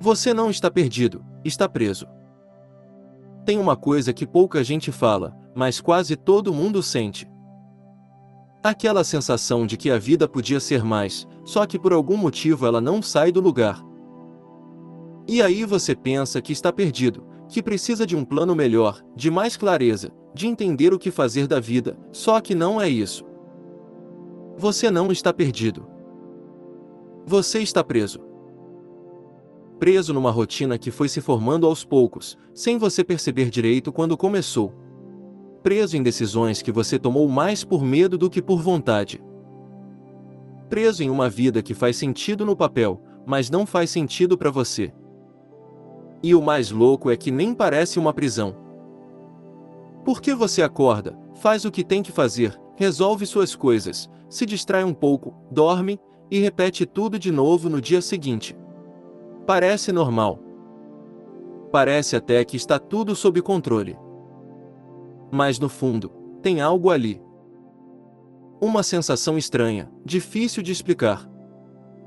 Você não está perdido, está preso. Tem uma coisa que pouca gente fala, mas quase todo mundo sente. Aquela sensação de que a vida podia ser mais, só que por algum motivo ela não sai do lugar. E aí você pensa que está perdido, que precisa de um plano melhor, de mais clareza, de entender o que fazer da vida, só que não é isso. Você não está perdido. Você está preso. Preso numa rotina que foi se formando aos poucos, sem você perceber direito quando começou. Preso em decisões que você tomou mais por medo do que por vontade. Preso em uma vida que faz sentido no papel, mas não faz sentido para você. E o mais louco é que nem parece uma prisão. Porque você acorda, faz o que tem que fazer, resolve suas coisas, se distrai um pouco, dorme, e repete tudo de novo no dia seguinte. Parece normal. Parece até que está tudo sob controle. Mas no fundo, tem algo ali. Uma sensação estranha, difícil de explicar.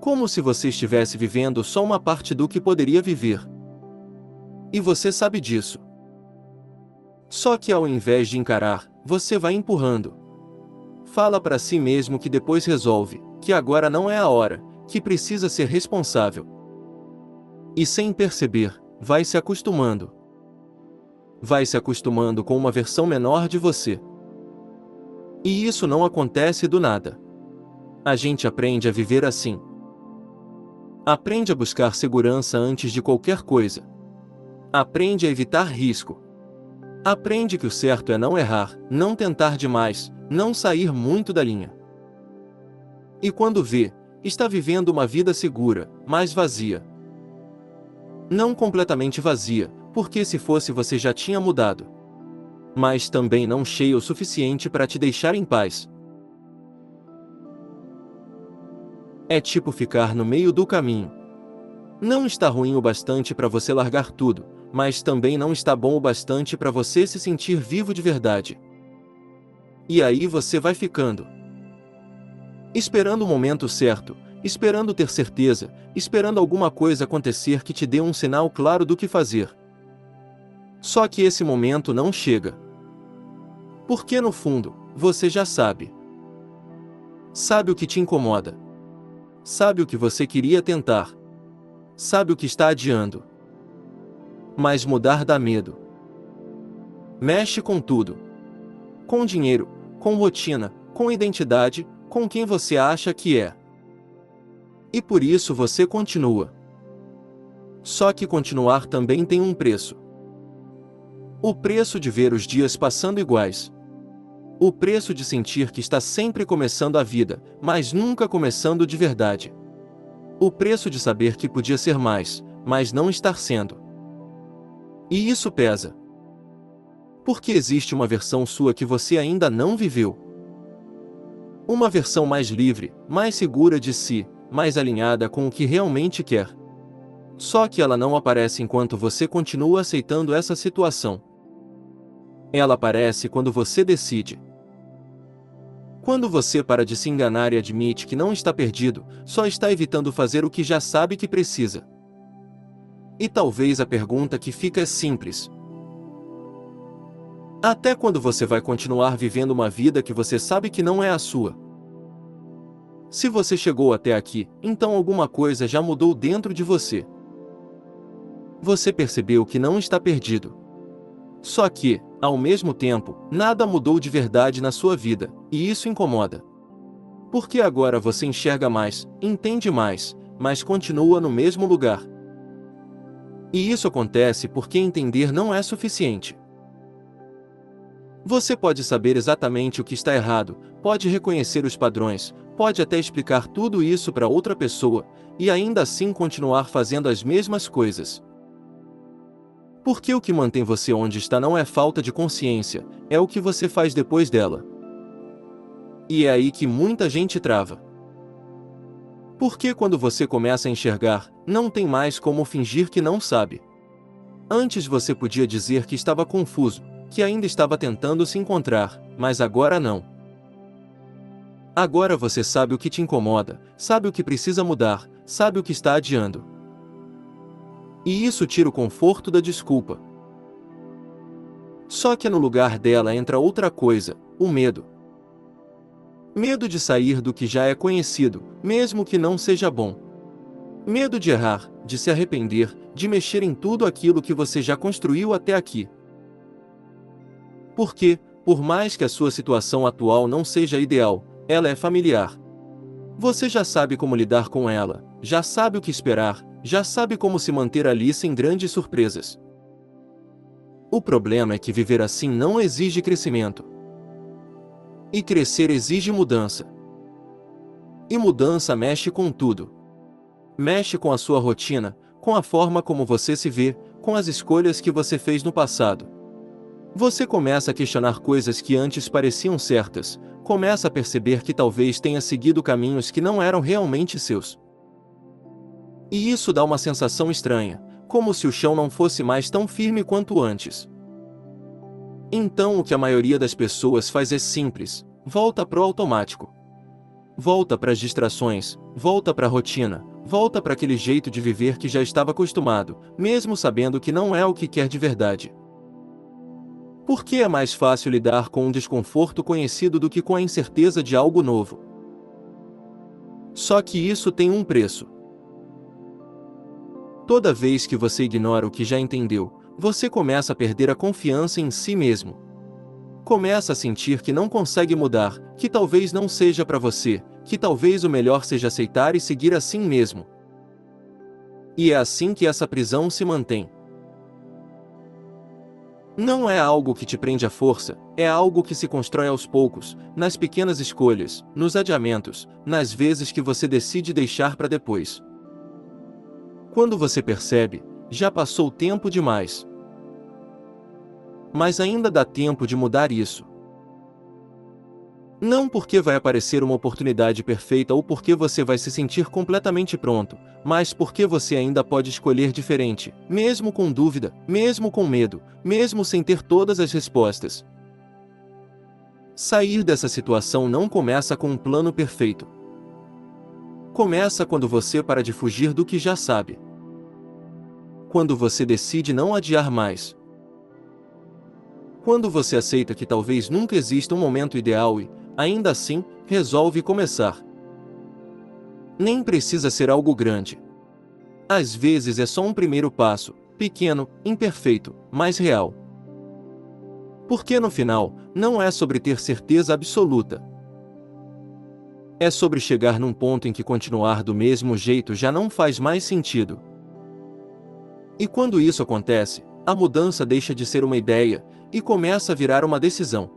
Como se você estivesse vivendo só uma parte do que poderia viver. E você sabe disso. Só que ao invés de encarar, você vai empurrando. Fala para si mesmo que depois resolve, que agora não é a hora, que precisa ser responsável. E sem perceber, vai se acostumando. Vai se acostumando com uma versão menor de você. E isso não acontece do nada. A gente aprende a viver assim. Aprende a buscar segurança antes de qualquer coisa. Aprende a evitar risco. Aprende que o certo é não errar, não tentar demais, não sair muito da linha. E quando vê, está vivendo uma vida segura, mas vazia. Não completamente vazia, porque se fosse você já tinha mudado. Mas também não cheia o suficiente para te deixar em paz. É tipo ficar no meio do caminho. Não está ruim o bastante para você largar tudo, mas também não está bom o bastante para você se sentir vivo de verdade. E aí você vai ficando. Esperando o momento certo, esperando ter certeza, esperando alguma coisa acontecer que te dê um sinal claro do que fazer. Só que esse momento não chega. Porque no fundo, você já sabe. Sabe o que te incomoda. Sabe o que você queria tentar. Sabe o que está adiando. Mas mudar dá medo. Mexe com tudo. Com dinheiro, com rotina, com identidade, com quem você acha que é. E por isso você continua. Só que continuar também tem um preço. O preço de ver os dias passando iguais. O preço de sentir que está sempre começando a vida, mas nunca começando de verdade. O preço de saber que podia ser mais, mas não estar sendo. E isso pesa. Porque existe uma versão sua que você ainda não viveu. Uma versão mais livre, mais segura de si, mais alinhada com o que realmente quer. Só que ela não aparece enquanto você continua aceitando essa situação. Ela aparece quando você decide. Quando você para de se enganar e admite que não está perdido, só está evitando fazer o que já sabe que precisa. E talvez a pergunta que fica é simples. Até quando você vai continuar vivendo uma vida que você sabe que não é a sua? Se você chegou até aqui, então alguma coisa já mudou dentro de você. Você percebeu que não está perdido. Só que, ao mesmo tempo, nada mudou de verdade na sua vida, e isso incomoda. Porque agora você enxerga mais, entende mais, mas continua no mesmo lugar. E isso acontece porque entender não é suficiente. Você pode saber exatamente o que está errado, pode reconhecer os padrões, pode até explicar tudo isso para outra pessoa, e ainda assim continuar fazendo as mesmas coisas. Porque o que mantém você onde está não é falta de consciência, é o que você faz depois dela. E é aí que muita gente trava. Porque quando você começa a enxergar, não tem mais como fingir que não sabe. Antes você podia dizer que estava confuso, que ainda estava tentando se encontrar, mas agora não. Agora você sabe o que te incomoda, sabe o que precisa mudar, sabe o que está adiando. E isso tira o conforto da desculpa. Só que no lugar dela entra outra coisa, o medo. Medo de sair do que já é conhecido, mesmo que não seja bom. Medo de errar, de se arrepender, de mexer em tudo aquilo que você já construiu até aqui. Porque, por mais que a sua situação atual não seja ideal, ela é familiar. Você já sabe como lidar com ela, já sabe o que esperar, já sabe como se manter ali sem grandes surpresas. O problema é que viver assim não exige crescimento. E crescer exige mudança. E mudança mexe com tudo. Mexe com a sua rotina, com a forma como você se vê, com as escolhas que você fez no passado. Você começa a questionar coisas que antes pareciam certas, começa a perceber que talvez tenha seguido caminhos que não eram realmente seus. E isso dá uma sensação estranha, como se o chão não fosse mais tão firme quanto antes. Então o que a maioria das pessoas faz é simples: volta pro automático. Volta para as distrações, volta para a rotina, volta para aquele jeito de viver que já estava acostumado, mesmo sabendo que não é o que quer de verdade. Porque é mais fácil lidar com um desconforto conhecido do que com a incerteza de algo novo. Só que isso tem um preço. Toda vez que você ignora o que já entendeu, você começa a perder a confiança em si mesmo. Começa a sentir que não consegue mudar, que talvez não seja para você, que talvez o melhor seja aceitar e seguir assim mesmo. E é assim que essa prisão se mantém. Não é algo que te prende à força, é algo que se constrói aos poucos, nas pequenas escolhas, nos adiamentos, nas vezes que você decide deixar para depois. Quando você percebe, já passou tempo demais. Mas ainda dá tempo de mudar isso. Não porque vai aparecer uma oportunidade perfeita ou porque você vai se sentir completamente pronto, mas porque você ainda pode escolher diferente, mesmo com dúvida, mesmo com medo, mesmo sem ter todas as respostas. Sair dessa situação não começa com um plano perfeito. Começa quando você para de fugir do que já sabe. Quando você decide não adiar mais. Quando você aceita que talvez nunca exista um momento ideal e, ainda assim, resolve começar. Nem precisa ser algo grande. Às vezes é só um primeiro passo, pequeno, imperfeito, mas real. Porque no final, não é sobre ter certeza absoluta. É sobre chegar num ponto em que continuar do mesmo jeito já não faz mais sentido. E quando isso acontece, a mudança deixa de ser uma ideia e começa a virar uma decisão.